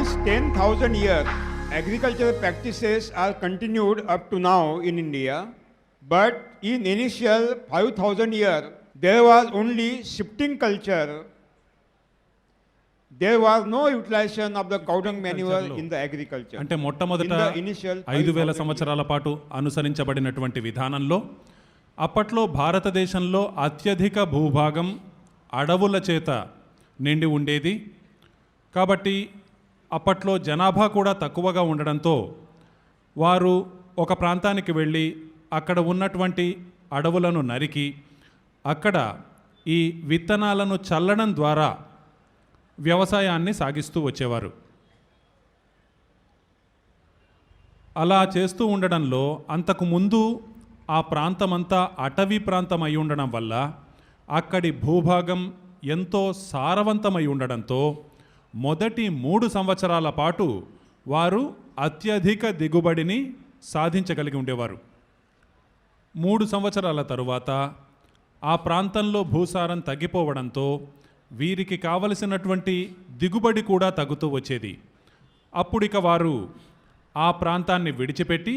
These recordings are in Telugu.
Since 10,000 years, agricultural practices are continued up to now in India, but in initial 5,000 years, there was only shifting culture. There was no utilization of the cow dung manure in the agriculture. అంటే మొట్టమొదట 5,000 సంవత్సరాల పాటు అనుసరించబడినటువంటి విధానంలో అప్పట్లో భారతదేశంలో అత్యధిక భూభాగం అడవుల చేత నిండి ఉండేది. కాబట్టి అప్పట్లో జనాభా కూడా తక్కువగా ఉండడంతో వారు ఒక ప్రాంతానికి వెళ్ళి అక్కడ ఉన్నటువంటి అడవులను నరికి అక్కడ ఈ విత్తనాలను చల్లడం ద్వారా వ్యవసాయాన్ని సాగిస్తూ వచ్చేవారు. అలా చేస్తూ ఉండడంలో అంతకుముందు ఆ ప్రాంతమంతా అటవీ ప్రాంతం అయి ఉండడం వల్ల అక్కడి భూభాగం ఎంతో సారవంతమై ఉండడంతో మొదటి 3 సంవత్సరాల పాటు వారు అత్యధిక దిగుబడిని సాధించగలిగి ఉండేవారు. 3 సంవత్సరాల తరువాత ఆ ప్రాంతంలో భూసారం తగ్గిపోవడంతో వీరికి కావలసినటువంటి దిగుబడి కూడా తగ్గుతూ వచ్చేది. అప్పుడిక వారు ఆ ప్రాంతాన్ని విడిచిపెట్టి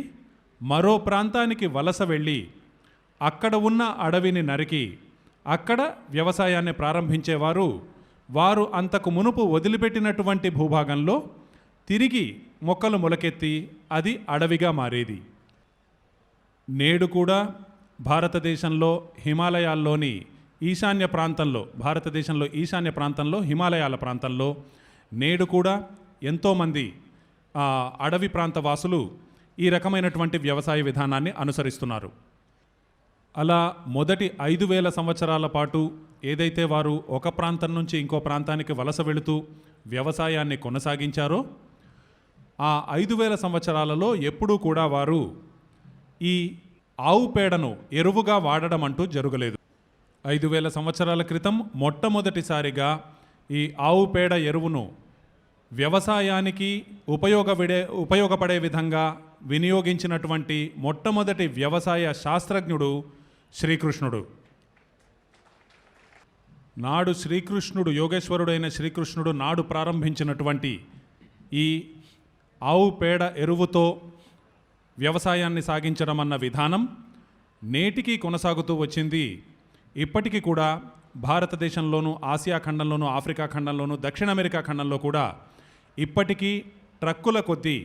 మరో ప్రాంతానికి వలస వెళ్ళి అక్కడ ఉన్న అడవిని నరికి అక్కడ వ్యవసాయాన్ని ప్రారంభించేవారు. వారు అంతకు మునుపు వదిలిపెట్టినటువంటి భూభాగంలో తిరిగి మొక్కలు మొలకెత్తి అది అడవిగా మారేది. నేడు కూడా భారతదేశంలో హిమాలయాల్లోని ఈశాన్య ప్రాంతంలో హిమాలయాల ప్రాంతంలో నేడు కూడా ఎంతోమంది అడవి ప్రాంత వాసులు ఈ రకమైనటువంటి వ్యవసాయ విధానాన్ని అనుసరిస్తున్నారు. అలా మొదటి 5,000 సంవత్సరాల పాటు ఏదైతే వారు ఒక ప్రాంతం నుంచి ఇంకో ప్రాంతానికి వలస వెళుతూ వ్యవసాయాన్ని కొనసాగించారో ఆ 5,000 సంవత్సరాలలో ఎప్పుడూ కూడా వారు ఈ ఆవు పేడను ఎరువుగా వాడడం అంటూ జరగలేదు. 5,000 సంవత్సరాల క్రితం మొట్టమొదటిసారిగా ఈ ఆవు పేడ ఎరువును వ్యవసాయానికి ఉపయోగపడే విధంగా వినియోగించినటువంటి మొట్టమొదటి వ్యవసాయ శాస్త్రజ్ఞుడు శ్రీకృష్ణుడు. నాడు శ్రీకృష్ణుడు యోగేశ్వరుడైన శ్రీకృష్ణుడు నాడు ప్రారంభించినటువంటి ఈ ఆవు పేడ ఎరువుతో వ్యవసాయాన్ని సాగించడం అన్న విధానం నేటికి కొనసాగుతూ వచ్చింది. ఇప్పటికీ కూడా భారతదేశంలోనూ ఆసియా ఖండంలోనూ ఆఫ్రికా ఖండంలోనూ దక్షిణ అమెరికా ఖండంలో కూడా ఇప్పటికీ ట్రక్కుల కొద్దీ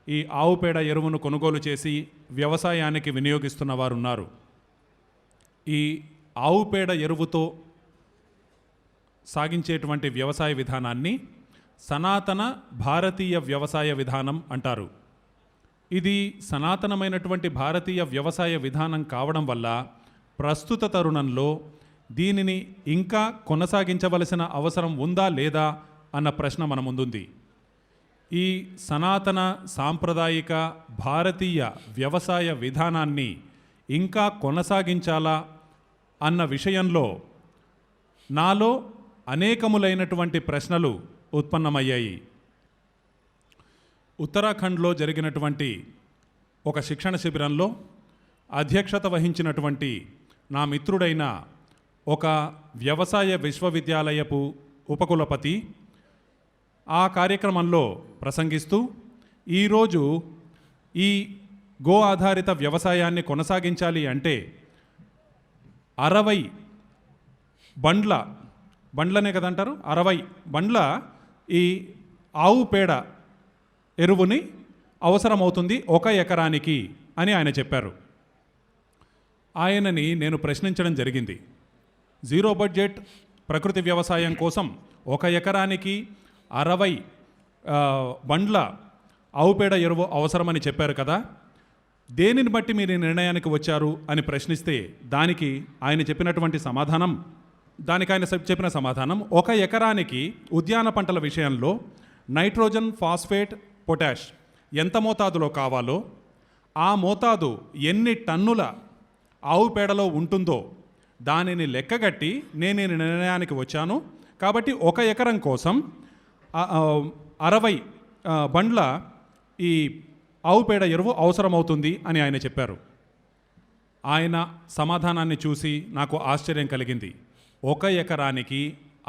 ఈ ఆవు పేడ ఎరువును కొనుగోలు చేసి వ్యవసాయానికి వినియోగిస్తున్న వారు ఉన్నారు. ఈ ఆవు పేడ ఎరువుతో సాగించేటువంటి వ్యవసాయ విధానాన్ని సనాతన భారతీయ వ్యవసాయ విధానం అంటారు. ఇది సనాతనమైనటువంటి భారతీయ వ్యవసాయ విధానం కావడం వల్ల ప్రస్తుత తరుణంలో దీనిని ఇంకా కొనసాగించవలసిన అవసరం ఉందా లేదా అన్న ప్రశ్న మన ముందుంది. ఈ సనాతన సాంప్రదాయిక భారతీయ వ్యవసాయ విధానాన్ని ఇంకా కొనసాగించాలా అన్న విషయంలో నాలో అనేకములైనటువంటి ప్రశ్నలు ఉత్పన్నమయ్యాయి. ఉత్తరాఖండ్లో జరిగినటువంటి ఒక శిక్షణ శిబిరంలో అధ్యక్షత వహించినటువంటి నా మిత్రుడైన ఒక వ్యవసాయ విశ్వవిద్యాలయపు ఉపకులపతి ఆ కార్యక్రమంలో ప్రసంగిస్తూ ఈరోజు ఈ గో ఆధారిత వ్యవసాయాన్ని కొనసాగించాలి అంటే 60 బండ్లనే కదంటారు, 60 బండ్ల ఈ ఆవు పేడ ఎరువుని అవసరమవుతుంది 1 ఎకరానికి అని ఆయన చెప్పారు. ఆయనని నేను ప్రశ్నించడం జరిగింది. జీరో బడ్జెట్ ప్రకృతి వ్యవసాయం కోసం 1 ఎకరానికి 60 బండ్ల ఆవు పేడ ఎరువు అవసరమని చెప్పారు కదా, దేనిని బట్టి మీరు నిర్ణయానికి వచ్చారు అని ప్రశ్నిస్తే దానికి ఆయన చెప్పిన సమాధానం 1 ఎకరానికి ఉద్యాన పంటల విషయంలో నైట్రోజన్, ఫాస్ఫేట్, పొటాష్ ఎంత మోతాదులో కావాలో ఆ మోతాదు ఎన్ని టన్నుల ఆవు పేడలో ఉంటుందో దానిని లెక్కగట్టి నేను నిర్ణయానికి వచ్చాను. కాబట్టి 1 ఎకరం కోసం 60 బండ్ల ఈ ఆవు పేడ ఎరువు అవసరమవుతుంది అని ఆయన చెప్పారు. ఆయన సమాధానాన్ని చూసి నాకు ఆశ్చర్యం కలిగింది. 1 ఎకరానికి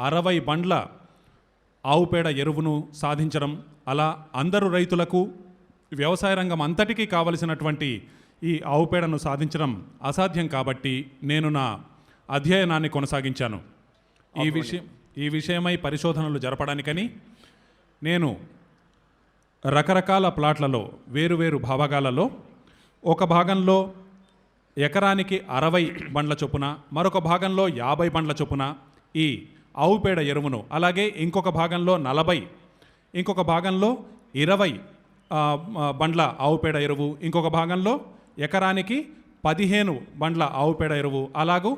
60 బండ్ల ఆవు పేడ ఎరువును సాధించడం అలా అందరు రైతులకు వ్యవసాయ రంగం అంతటికీ కావలసినటువంటి ఈ ఆవు పేడను సాధించడం అసాధ్యం కాబట్టి నేను నా అధ్యయనాన్ని కొనసాగించాను. ఈ విషయమై పరిశోధనలు జరపడానికని నేను రకరకాల ప్లాట్లలో వేరువేరు భాగాలలో ఒక భాగంలో ఎకరానికి 60 బండ్ల చొప్పున, మరొక భాగంలో 50 బండ్ల చొప్పున ఈ ఆవు పేడ ఎరువును, అలాగే ఇంకొక భాగంలో 40, ఇంకొక భాగంలో 20 బండ్ల ఆవు పేడ ఎరువు, ఇంకొక భాగంలో ఎకరానికి 15 బండ్ల ఆవు పేడ ఎరువు, అలాగూ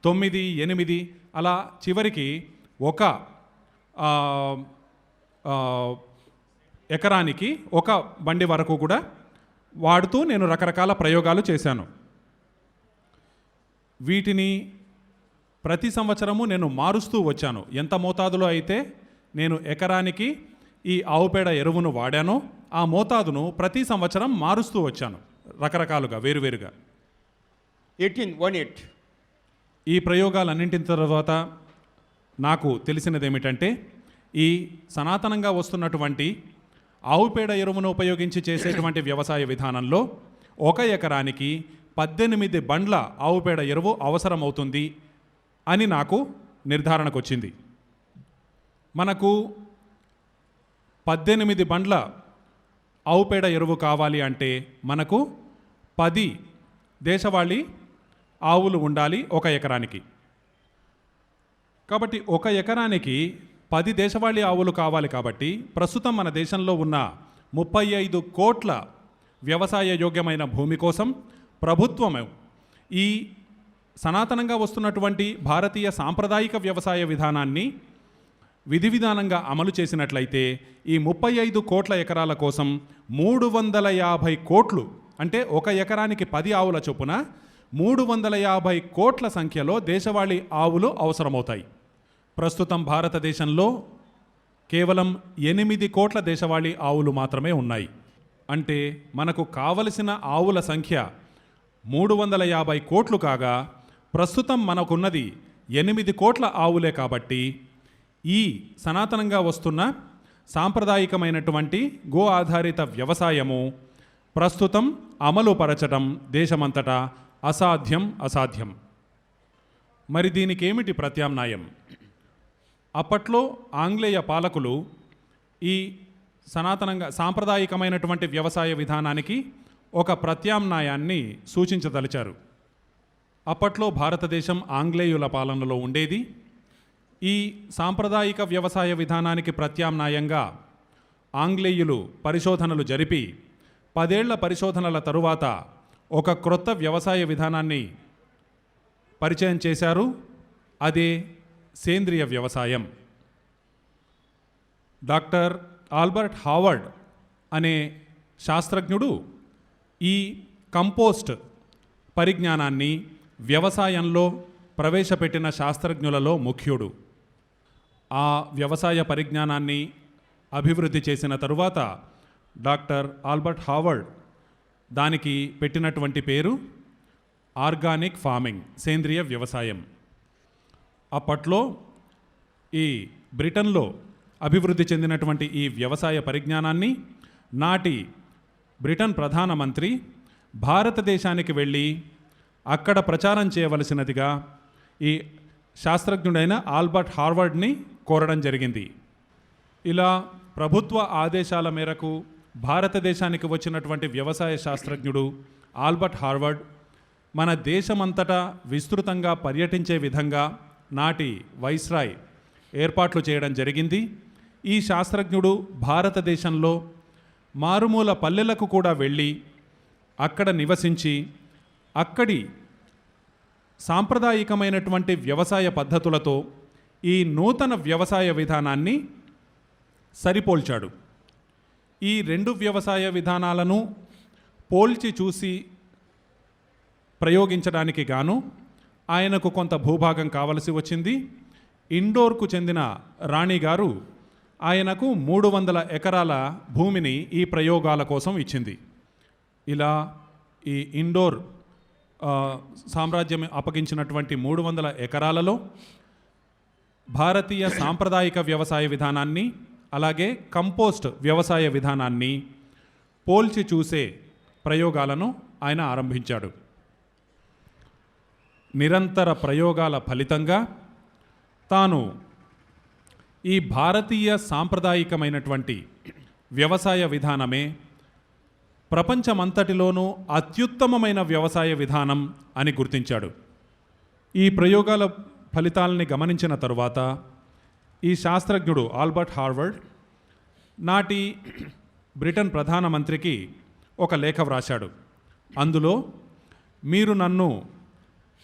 9, 8 అలా చివరికి ఒక ఎకరానికి ఒక బండి వరకు కూడా వాడుతూ నేను రకరకాల ప్రయోగాలు చేశాను. వీటిని ప్రతి సంవత్సరము నేను మారుస్తూ వచ్చాను. ఎంత మోతాదులో అయితే నేను ఎకరానికి ఈ ఆవు పేడ ఎరువును వాడానో ఆ మోతాదును ప్రతి సంవత్సరం మారుస్తూ వచ్చాను, రకరకాలుగా వేరువేరుగా. 18. ఈ ప్రయోగాలన్నింటి తర్వాత నాకు తెలిసినది ఏమిటంటే, ఈ సనాతనంగా వస్తున్నటువంటి ఆవు పేడ ఎరువును ఉపయోగించి చేసేటువంటి వ్యవసాయ విధానంలో ఒక ఎకరానికి 18 బండ్ల ఆవు పేడ ఎరువు అవసరమవుతుంది అని నాకు నిర్ధారణకు వచ్చింది. మనకు 18 బండ్ల ఆవు పేడ ఎరువు కావాలి అంటే మనకు 10 దేశవాళీ ఆవులు ఉండాలి ఒక ఎకరానికి. కాబట్టి ఒక ఎకరానికి 10 దేశవాళీ ఆవులు కావాలి. కాబట్టి ప్రస్తుతం మన దేశంలో ఉన్న 35 కోట్ల వ్యవసాయ యోగ్యమైన భూమి కోసం ప్రభుత్వం ఈ సనాతనంగా వస్తున్నటువంటి భారతీయ సాంప్రదాయిక వ్యవసాయ విధానాన్ని విధి విధానంగా అమలు చేసినట్లయితే ఈ 35 కోట్ల ఎకరాల కోసం 350 కోట్లు, అంటే ఒక ఎకరానికి 10 ఆవుల చొప్పున 350 కోట్ల సంఖ్యలో దేశవాళీ ఆవులు అవసరమవుతాయి. ప్రస్తుతం భారతదేశంలో కేవలం 8 కోట్ల దేశవాళీ ఆవులు మాత్రమే ఉన్నాయి. అంటే మనకు కావలసిన ఆవుల సంఖ్య 350 కోట్లు కాగా ప్రస్తుతం మనకున్నది 8 కోట్ల ఆవులే. కాబట్టి ఈ సనాతనంగా వస్తున్న సాంప్రదాయికమైనటువంటి గో ఆధారిత వ్యవసాయము ప్రస్తుతం అమలుపరచడం దేశమంతటా అసాధ్యం. మరి దీనికి ఏమిటి ప్రత్యామ్నాయం? అప్పట్లో ఆంగ్లేయ పాలకులు ఈ సాంప్రదాయికమైనటువంటి వ్యవసాయ విధానానికి ఒక ప్రత్యామ్నాయాన్ని సూచించదలిచారు. అప్పట్లో భారతదేశం ఆంగ్లేయుల పాలనలో ఉండేది. ఈ సాంప్రదాయిక వ్యవసాయ విధానానికి ప్రత్యామ్నాయంగా ఆంగ్లేయులు పరిశోధనలు జరిపి 10 ఏళ్ల పరిశోధనల తరువాత ఒక క్రొత్త వ్యవసాయ విధానాన్ని పరిచయం చేశారు. అదే సేంద్రియ వ్యవసాయం. డాక్టర్ ఆల్బర్ట్ హావర్డ్ అనే శాస్త్రజ్ఞుడు ఈ కంపోస్ట్ పరిజ్ఞానాన్ని వ్యవసాయంలో ప్రవేశపెట్టిన శాస్త్రజ్ఞులలో ముఖ్యుడు. ఆ వ్యవసాయ పరిజ్ఞానాన్ని అభివృద్ధి చేసిన తరువాత డాక్టర్ ఆల్బర్ట్ హావర్డ్ దానికి పెట్టినటువంటి పేరు ఆర్గానిక్ ఫార్మింగ్, సేంద్రియ వ్యవసాయం. అప్పట్లో ఈ బ్రిటన్లో అభివృద్ధి చెందినటువంటి ఈ వ్యవసాయ పరిజ్ఞానాన్ని నాటి బ్రిటన్ ప్రధానమంత్రి భారతదేశానికి వెళ్ళి అక్కడ ప్రచారం చేయవలసినదిగా ఈ శాస్త్రజ్ఞుడైన ఆల్బర్ట్ హార్వర్డ్ని కోరడం జరిగింది. ఇలా ప్రభుత్వ ఆదేశాల మేరకు భారతదేశానికి వచ్చినటువంటి వ్యవసాయ శాస్త్రజ్ఞుడు ఆల్బర్ట్ హార్వర్డ్ మన దేశమంతటా విస్తృతంగా పర్యటించే విధంగా నాటి వైస్రాయ్ ఏర్పాట్లు చేయడం జరిగింది. ఈ శాస్త్రజ్ఞుడు భారతదేశంలో మారుమూల పల్లెలకు కూడా వెళ్ళి అక్కడ నివసించి అక్కడి సాంప్రదాయికమైనటువంటి వ్యవసాయ పద్ధతులతో ఈ నూతన వ్యవసాయ విధానాన్ని సరిపోల్చాడు. ఈ 2 వ్యవసాయ విధానాలను పోల్చి చూసి ప్రయోగించడానికి గాను ఆయనకు కొంత భూభాగం కావలసి వచ్చింది. ఇండోర్కు చెందిన రాణి గారు ఆయనకు 300 ఎకరాల భూమిని ఈ ప్రయోగాల కోసం ఇచ్చింది. ఇలా ఈ ఇండోర్ సామ్రాజ్యం అప్పగించినటువంటి 300 ఎకరాలలో భారతీయ సాంప్రదాయిక వ్యవసాయ విధానాన్ని అలాగే కంపోస్ట్ వ్యవసాయ విధానాన్ని పోల్చి చూసే ప్రయోగాలను ఆయన ఆరంభించాడు. నిరంతర ప్రయోగాల ఫలితంగా తాను ఈ భారతీయ సాంప్రదాయికమైనటువంటి వ్యవసాయ విధానమే ప్రపంచమంతటిలోనూ అత్యుత్తమమైన వ్యవసాయ విధానం అని గుర్తించాడు. ఈ ప్రయోగాల ఫలితాలని గమనించిన తరువాత ఈ శాస్త్రజ్ఞుడు ఆల్బర్ట్ హార్వర్డ్ నాటి బ్రిటన్ ప్రధానమంత్రికి ఒక లేఖ వ్రాశాడు. అందులో మీరు నన్ను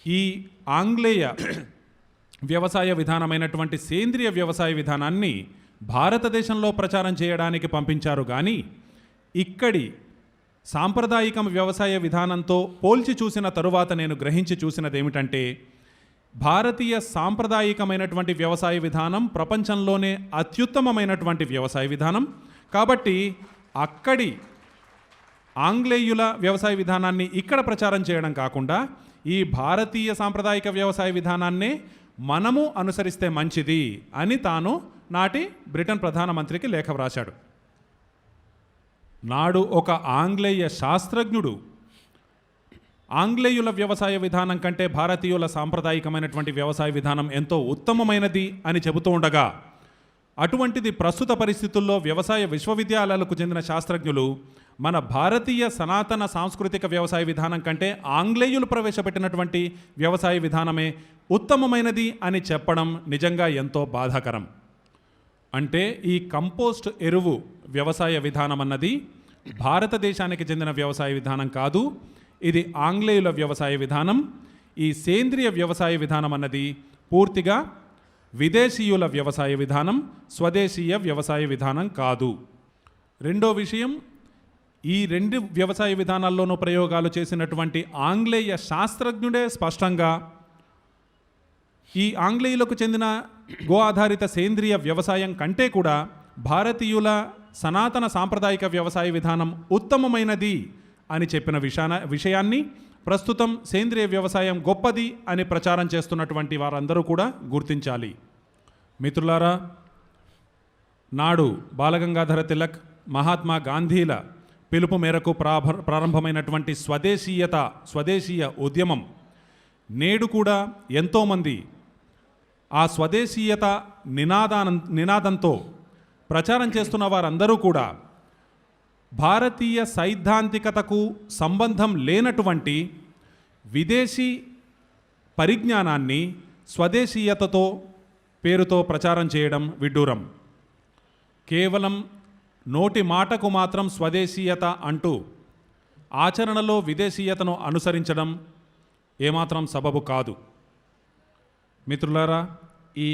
ఈ ఆంగ్లేయ వ్యవసాయ విధానమైనటువంటి సేంద్రియ వ్యవసాయ విధానాన్ని భారతదేశంలో ప్రచారం చేయడానికి పంపించారు, కానీ ఇక్కడి సాంప్రదాయిక వ్యవసాయ విధానంతో పోల్చి చూసిన తరువాత నేను గ్రహించి చూసినది ఏమిటంటే, భారతీయ సాంప్రదాయికమైనటువంటి వ్యవసాయ విధానం ప్రపంచంలోనే అత్యుత్తమమైనటువంటి వ్యవసాయ విధానం. కాబట్టి అక్కడి ఆంగ్లేయుల వ్యవసాయ విధానాన్ని ఇక్కడ ప్రచారం చేయడం కాకుండా ఈ భారతీయ సాంప్రదాయిక వ్యవసాయ విధానాన్నే మనము అనుసరిస్తే మంచిది అని తాను నాటి బ్రిటన్ ప్రధానమంత్రికి లేఖ వ్రాశాడు. నాడు ఒక ఆంగ్లేయ శాస్త్రజ్ఞుడు ఆంగ్లేయుల వ్యవసాయ విధానం కంటే భారతీయుల సాంప్రదాయికమైనటువంటి వ్యవసాయ విధానం ఎంతో ఉత్తమమైనది అని చెబుతూ ఉండగా, అటువంటిది ప్రస్తుత పరిస్థితుల్లో వ్యవసాయ విశ్వవిద్యాలయాలకు చెందిన శాస్త్రజ్ఞులు మన భారతీయ సనాతన సాంస్కృతిక వ్యవసాయ విధానం కంటే ఆంగ్లేయులు ప్రవేశపెట్టినటువంటి వ్యవసాయ విధానమే ఉత్తమమైనది అని చెప్పడం నిజంగా ఎంతో బాధాకరం. అంటే ఈ కంపోస్ట్ ఎరువు వ్యవసాయ విధానం అన్నది భారతదేశానికి చెందిన వ్యవసాయ విధానం కాదు, ఇది ఆంగ్లేయుల వ్యవసాయ విధానం. ఈ సేంద్రియ వ్యవసాయ విధానం అన్నది పూర్తిగా విదేశీయుల వ్యవసాయ విధానం, స్వదేశీయ వ్యవసాయ విధానం కాదు. రెండో విషయం, ఈ రెండు వ్యవసాయ విధానాల్లోనూ ప్రయోగాలు చేసినటువంటి ఆంగ్లేయ శాస్త్రజ్ఞుడే స్పష్టంగా ఈ ఆంగ్లేయులకు చెందిన గో ఆధారిత సేంద్రియ వ్యవసాయం కంటే కూడా భారతీయుల సనాతన సాంప్రదాయిక వ్యవసాయ విధానం ఉత్తమమైనది అని చెప్పిన విషయాన్ని ప్రస్తుతం సేంద్రియ వ్యవసాయం గొప్పది అని ప్రచారం చేస్తున్నటువంటి వారందరూ కూడా గుర్తించాలి. మిత్రులారా, నాడు బాలగంగాధర తిలక్, మహాత్మా గాంధీల పిలుపు మేరకు ప్రారంభమైనటువంటి స్వదేశీయ ఉద్యమం నేడు కూడా ఎంతోమంది ఆ స్వదేశీయత నినాదంతో ప్రచారం చేస్తున్న వారందరూ కూడా భారతీయ సైద్ధాంతికతకు సంబంధం లేనటువంటి విదేశీ పరిజ్ఞానాన్ని స్వదేశీయతతో పేరుతో ప్రచారం చేయడం విడ్డూరం. కేవలం నోటి మాటకు మాత్రం స్వదేశీయత అంటూ ఆచరణలో విదేశీయతను అనుసరించడం ఏమాత్రం సబబు కాదు. మిత్రులారా, ఈ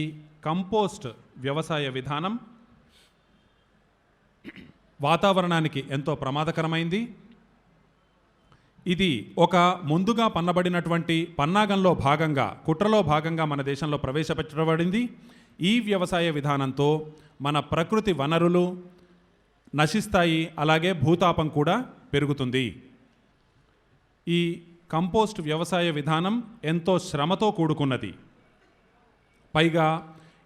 కంపోస్ట్ వ్యవసాయ విధానం వాతావరణానికి ఎంతో ప్రమాదకరమైంది. ఇది ఒక ముందుగా పన్నబడినటువంటి పన్నాగంలో భాగంగా, కుట్రలో భాగంగా మన దేశంలో ప్రవేశపెట్టబడింది. ఈ వ్యవసాయ విధానంతో మన ప్రకృతి వనరులు నశిస్తాయి, అలాగే భూతాపం కూడా పెరుగుతుంది. ఈ కంపోస్ట్ వ్యవసాయ విధానం ఎంతో శ్రమతో కూడుకున్నది. పైగా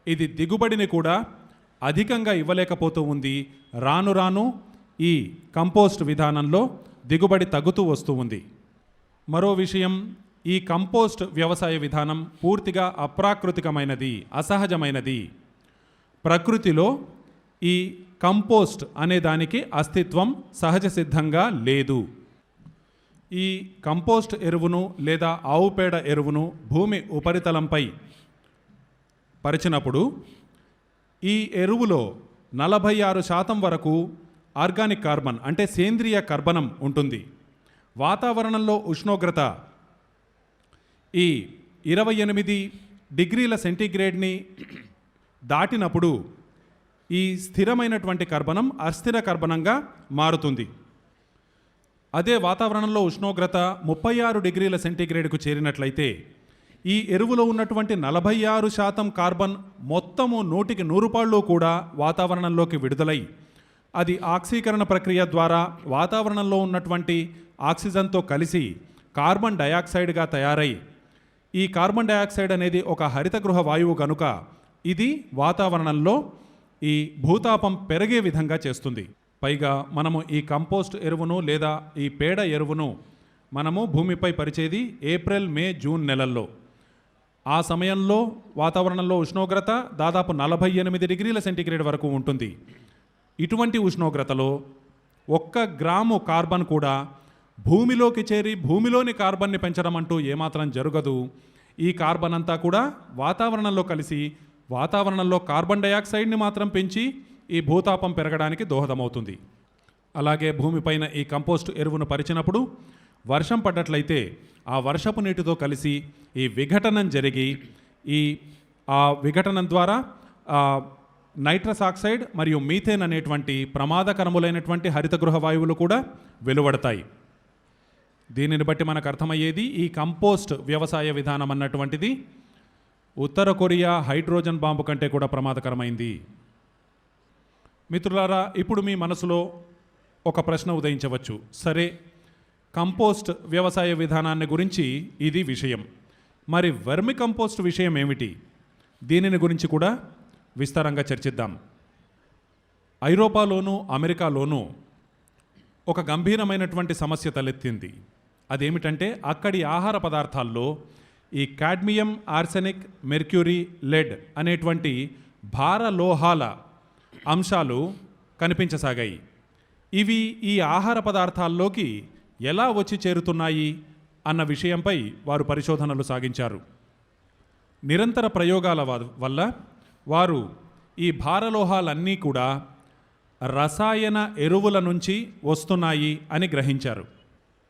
ఇది దిగుబడిని కూడా అధికంగా ఇవ్వలేకపోతూ ఉంది. రాను రాను ఈ కంపోస్ట్ విధానంలో దిగుబడి తగ్గుతూ వస్తూ ఉంది. మరో విషయం, ఈ కంపోస్ట్ వ్యవసాయ విధానం పూర్తిగా అప్రాకృతికమైనది, అసహజమైనది. ప్రకృతిలో ఈ కంపోస్ట్ అనే దానికి అస్తిత్వం సహజ సిద్ధంగా లేదు. ఈ కంపోస్ట్ ఎరువును లేదా ఆవు పేడ ఎరువును భూమి ఉపరితలంపై పరిచినప్పుడు ఈ ఎరువులో 46% వరకు ఆర్గానిక్ కార్బన్ అంటే సేంద్రియ కర్బనం ఉంటుంది. వాతావరణంలో ఉష్ణోగ్రత ఈ 28 డిగ్రీల సెంటీగ్రేడ్ని దాటినప్పుడు ఈ స్థిరమైనటువంటి కర్బనం అస్థిర కర్బనంగా మారుతుంది. అదే వాతావరణంలో ఉష్ణోగ్రత 36 డిగ్రీల సెంటీగ్రేడ్కు చేరినట్లయితే ఈ ఎరువులో ఉన్నటువంటి 46% కార్బన్ మొత్తము 100కి పాళ్ళు కూడా వాతావరణంలోకి విడుదలై అది ఆక్సీకరణ ప్రక్రియ ద్వారా వాతావరణంలో ఉన్నటువంటి ఆక్సిజన్తో కలిసి కార్బన్ డయాక్సైడ్గా తయారై, ఈ కార్బన్ డయాక్సైడ్ అనేది ఒక హరితగృహ వాయువు కనుక ఇది వాతావరణంలో ఈ భూతాపం పెరిగే విధంగా చేస్తుంది. పైగా మనము ఈ కంపోస్ట్ ఎరువును లేదా ఈ పేడ ఎరువును మనము భూమిపై పరిచేది ఏప్రిల్, మే, జూన్ నెలల్లో. ఆ సమయంలో వాతావరణంలో ఉష్ణోగ్రత దాదాపు 48 డిగ్రీల సెంటీగ్రేడ్ వరకు ఉంటుంది. ఇటువంటి ఉష్ణోగ్రతలో 1 గ్రాము కార్బన్ కూడా భూమిలోకి చేరి భూమిలోని కార్బన్ని పెంచడం అంటూ ఏమాత్రం జరగదు. ఈ కార్బన్ అంతా కూడా వాతావరణంలో కలిసి వాతావరణంలో కార్బన్ డయాక్సైడ్ని మాత్రం పెంచి ఈ భూతాపం పెరగడానికి దోహదమవుతుంది. అలాగే భూమిపైన ఈ కంపోస్ట్ ఎరువును పరిచినప్పుడు వర్షం పడ్డట్లయితే ఆ వర్షపు నీటితో కలిసి ఈ విఘటనం జరిగి ఆ విఘటనం ద్వారా నైట్రస్ ఆక్సైడ్ మరియు మీథేన్ అనేటువంటి ప్రమాదకరములైనటువంటి హరితగృహ వాయువులు కూడా వెలువడతాయి. దీనిని బట్టి మనకు అర్థమయ్యేది ఈ కంపోస్ట్ వ్యవసాయ విధానం అన్నటువంటిది ఉత్తర కొరియా హైడ్రోజన్ బాంబు కంటే కూడా ప్రమాదకరమైంది. మిత్రులారా, ఇప్పుడు మీ మనసులో ఒక ప్రశ్న ఉదయించవచ్చు. సరే, కంపోస్ట్ వ్యవసాయ విధానాన్ని గురించి ఇది విషయం, మరి వర్మి కంపోస్ట్ విషయం ఏమిటి? దీనిని గురించి కూడా విస్తారంగా చర్చిద్దాం. ఐరోపాలోనూ అమెరికాలోనూ ఒక గంభీరమైనటువంటి సమస్య తలెత్తింది. అదేమిటంటే అక్కడి ఆహార పదార్థాల్లో ఈ కాడ్మియం, ఆర్సెనిక్, మెర్క్యూరీ, లెడ్ అనేటువంటి భారలోహాల అంశాలు కనిపించసాగాయి. ఇవి ఈ ఆహార పదార్థాల్లోకి ఎలా వచ్చి చేరుతున్నాయి అన్న విషయంపై వారు పరిశోధనలు సాగించారు. నిరంతర ప్రయోగాల వల్ల వారు ఈ భారలోహాలన్నీ కూడా రసాయన ఎరువుల నుంచి వస్తున్నాయి అని గ్రహించారు.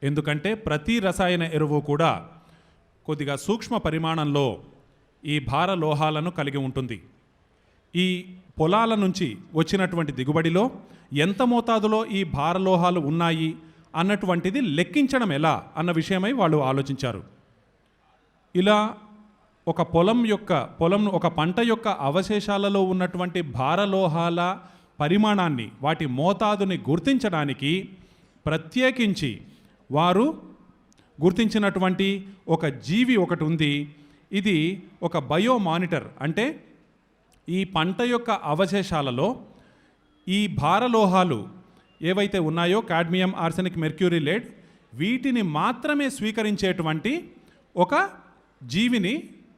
ఎందుకంటే ప్రతి రసాయన ఎరువు కూడా కొద్దిగా సూక్ష్మ పరిమాణంలో ఈ భారలోహాలను కలిగి ఉంటుంది. ఈ పొలాల నుంచి వచ్చినటువంటి దిగుబడిలో ఎంత మోతాదులో ఈ భారలోహాలు ఉన్నాయి అన్నటువంటిది లెక్కించడం ఎలా అన్న విషయమై వాళ్ళు ఆలోచించారు. ఇలా ఒక పంట యొక్క అవశేషాలలో ఉన్నటువంటి భారలోహాల పరిమాణాన్ని, వాటి మోతాదుని గుర్తించడానికి ప్రత్యేకించి వారు గుర్తించినటువంటి ఒక జీవి ఒకటి ఉంది. ఇది ఒక బయో మానిటర్. అంటే ఈ పంట యొక్క అవశేషాలలో ఈ భారలోహాలు ఏవైతే ఉన్నాయో కాడ్మియం, ఆర్సెనిక్, మెర్క్యూరీ, లెడ్, వీటిని మాత్రమే స్వీకరించేటువంటి ఒక జీవిని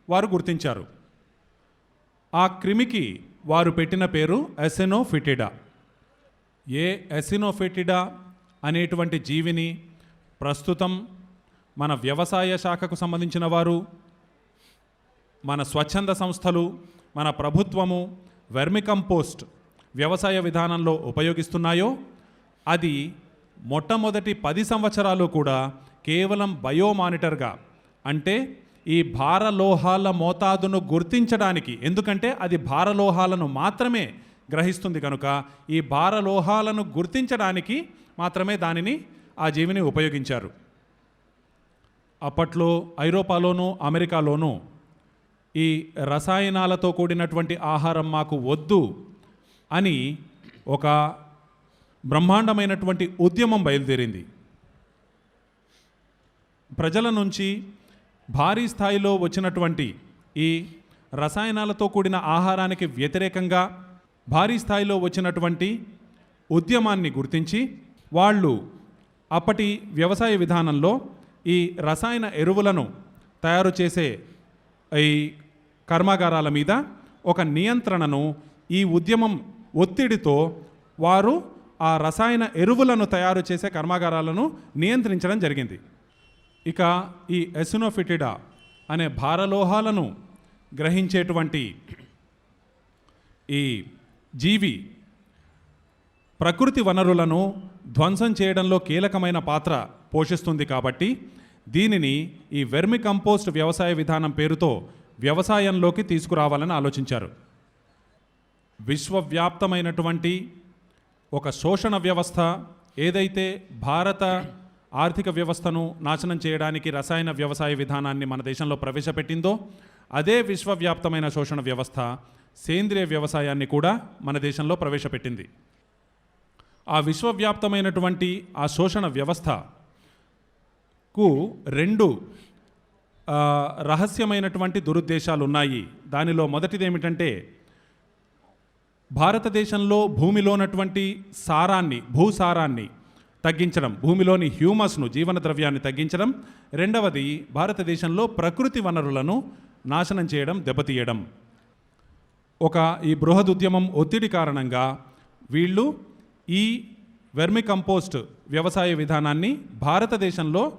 వారు గుర్తించారు. ఆ క్రిమికి వారు పెట్టిన పేరు ఎసినోఫిటిడా. ఎసినోఫిటిడా అనేటువంటి జీవిని ప్రస్తుతం మన వ్యవసాయ శాఖకు సంబంధించిన వారు, మన స్వచ్ఛంద సంస్థలు, మన ప్రభుత్వము వెర్మికంపోస్ట్ వ్యవసాయ విధానంలో ఉపయోగిస్తున్నాయో అది మొట్టమొదటి 10 సంవత్సరాలు కూడా కేవలం బయోమానిటర్గా, అంటే ఈ భారలోహాల మోతాదును గుర్తించడానికి, ఎందుకంటే అది భారలోహాలను మాత్రమే గ్రహిస్తుంది కనుక ఈ భారలోహాలను గుర్తించడానికి మాత్రమే ఆ జీవిని ఉపయోగించారు. అప్పట్లో ఐరోపాలోనూ అమెరికాలోనూ ఈ రసాయనాలతో కూడినటువంటి ఆహారం మాకు వద్దు అని ఒక బ్రహ్మాండమైనటువంటి ఉద్యమం బయలుదేరింది. ప్రజల నుంచి భారీ స్థాయిలో వచ్చినటువంటి ఈ రసాయనాలతో కూడిన ఆహారానికి వ్యతిరేకంగా భారీ స్థాయిలో వచ్చినటువంటి ఉద్యమాన్ని గుర్తించి వాళ్ళు అప్పటి వ్యవసాయ విధానంలో ఈ రసాయన ఎరువులను తయారు చేసే ఈ కర్మాగారాల మీద ఒక నియంత్రణను, ఈ ఉద్యమం ఒత్తిడితో వారు ఆ రసాయన ఎరువులను తయారు చేసే కర్మాగారాలను నియంత్రించడం జరిగింది. ఇక ఈ ఎసినోఫిటిడా అనే భారలోహాలను గ్రహించేటువంటి ఈ జీవి ప్రకృతి వనరులను ధ్వంసం చేయడంలో కీలకమైన పాత్ర పోషిస్తుంది. కాబట్టి దీనిని ఈ వెర్మి కంపోస్ట్ వ్యవసాయ విధానం పేరుతో వ్యవసాయంలోకి తీసుకురావాలని ఆలోచించారు. విశ్వవ్యాప్తమైనటువంటి ఒక శోషణ వ్యవస్థ ఏదైతే భారత ఆర్థిక వ్యవస్థను నాశనం చేయడానికి రసాయన వ్యవసాయ విధానాన్ని మన దేశంలో ప్రవేశపెట్టిందో అదే విశ్వవ్యాప్తమైన శోషణ వ్యవస్థ సేంద్రియ వ్యవసాయాన్ని కూడా మన దేశంలో ప్రవేశపెట్టింది. ఆ విశ్వవ్యాప్తమైనటువంటి ఆ శోషణ వ్యవస్థకు 2 రహస్యమైనటువంటి దురుద్దేశాలు ఉన్నాయి. దానిలో మొదటిది ఏమిటంటే భారతదేశంలో భూమిలోనటువంటి సారాన్ని భూసారాన్ని తగ్గించడం, భూమిలోని హ్యూమస్ను జీవన ద్రవ్యాన్ని తగ్గించడం. రెండవది భారతదేశంలో ప్రకృతి వనరులను నాశనం చేయడం, దెబ్బతీయడం. ఈ బృహద్ ఉద్యమం ఒత్తిడి కారణంగా వీళ్ళు ఈ వెర్మి కంపోస్ట్ వ్యవసాయ విధానాన్ని భారతదేశంలో